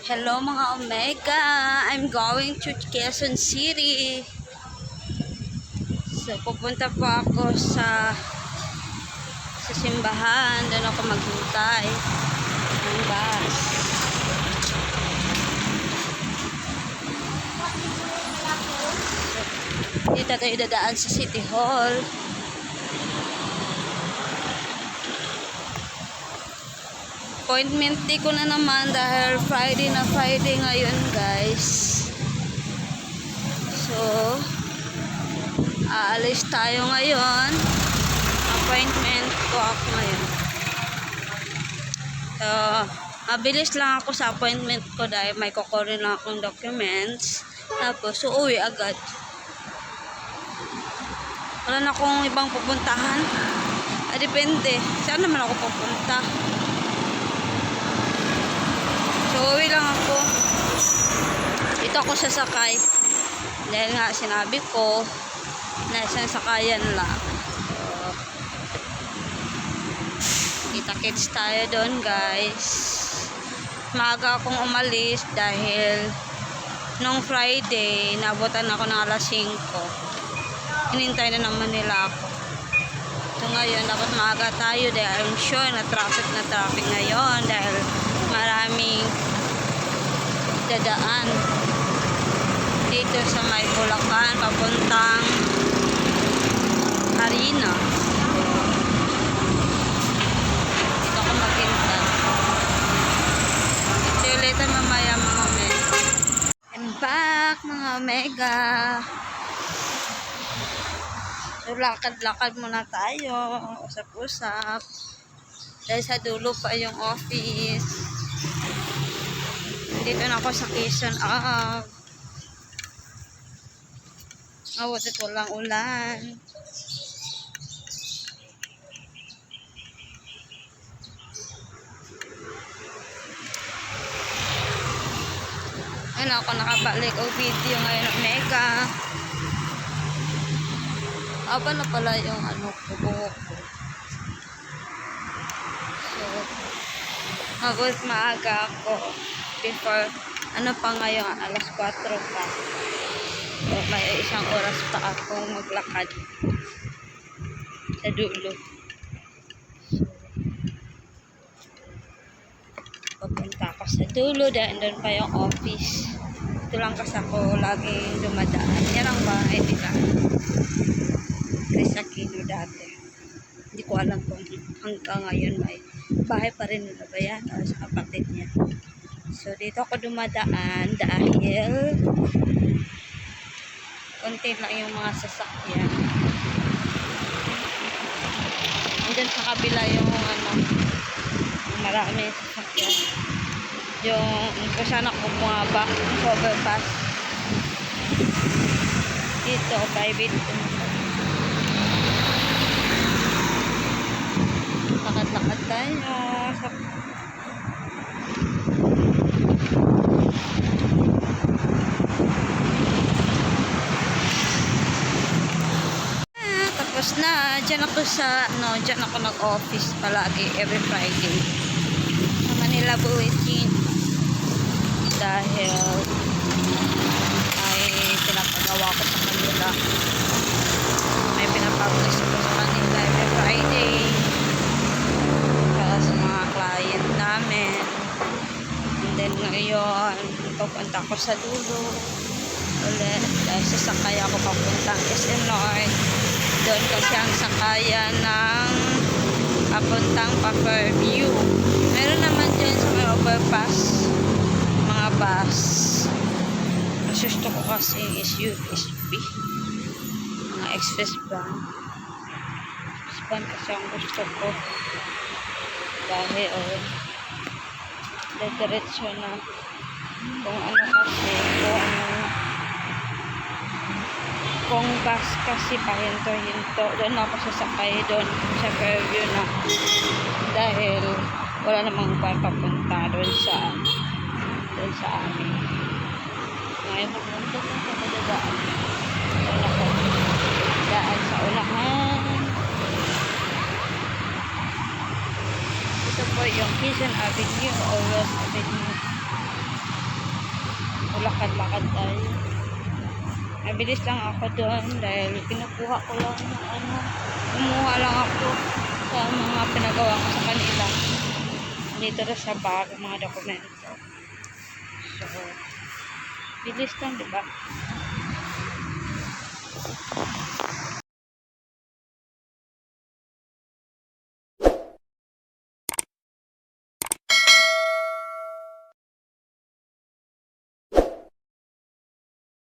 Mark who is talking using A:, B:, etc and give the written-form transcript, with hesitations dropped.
A: Hello mga Omega, I'm going to Quezon City. So pupunta po ako sa simbahan. Doon ako maghintay ng bus. So, dito tayo dadaan sa City Hall. Appointment day ko na naman dahil Friday ngayon, guys. So aalis tayo ngayon. Appointment ko ako ngayon. So mabilis lang ako sa appointment ko dahil may kukunin lang akong documents. Tapos uuwi agad. Wala na akong ibang pupuntahan. Depende. Saan naman ako pupunta? So, uwi lang ako. Dito ako sasakay. Dahil nga sinabi ko na isang sakayan lang. So, kita-kits tayo doon, guys. Maaga akong umalis dahil nung Friday, nabutan ako ng alas 5. Hinintay na naman nila ako. So, ngayon, dapat maaga tayo dahil I'm sure na traffic ngayon dahil maraming dadaan dito sa may Bulacan papuntang Harina. Dito ako maghintay. See you later mamaya mga Omega. I'm back mga Omega. So lakad-lakad muna tayo, usap-usap dahil sa dulo pa yung office. Dito na ako sa Quezon Ave. Butit walang ulan. Ayun ako nakabalik o video ngayon Omega. Aba na pala yung buhok ko. So mabuti maaga ako before pa ngayon, alas 4 pa. So, may isang oras pa akong maglakad sa dulo. So, papunta ako sa dulo dahil doon pa yung office. Ito lang kasi ako laging dumadaan. Yan ang bahay nila. Chris Aquino dati. Hindi ko alam kung hanggang ngayon may bahay pa rin nila ba yan o sa kapatid niya. So dito ako dumadaan dahil konti lang yung mga sasakyan. Andun sa kabila yung marami sasakyan. Yung kung saan ako bumaba sa overpass. Dito private. Lakad-lakad tayo sa tapos na, dyan ako nag-office palagi every Friday sa Manila Bulletin dahil ay pinapagawa ko sa kanila, may pinapublish ko sa kanila every Friday para sa mga client namin. And then ngayon pupunta ko sa dulo ulit dahil sasakay ako papuntang SM North. Doon kasi ang sakayan ng papuntang Fairview. Meron naman dyan sa may overpass mga bus. Mas gusto ko kasi SUV mga express van. Kasi ang gusto ko dahil diretso na kung kasi kung bus kasi pahinto doon ako sasakay doon sa Fairview na dahil wala namang papunta doon sa amin. Ngayon pupunta ko sa madadaan doon ako daan sa unahan. Ito po yung Quezon Avenue o Ross Avenue. lakad-lakad tayo. Mabilis lang ako doon dahil kinukuha ko lang ng ano, kumuha lang ako sa mga pinagawa ko sa kanila. Dito na sa bag, mga dokumento. So, bilis lang, diba?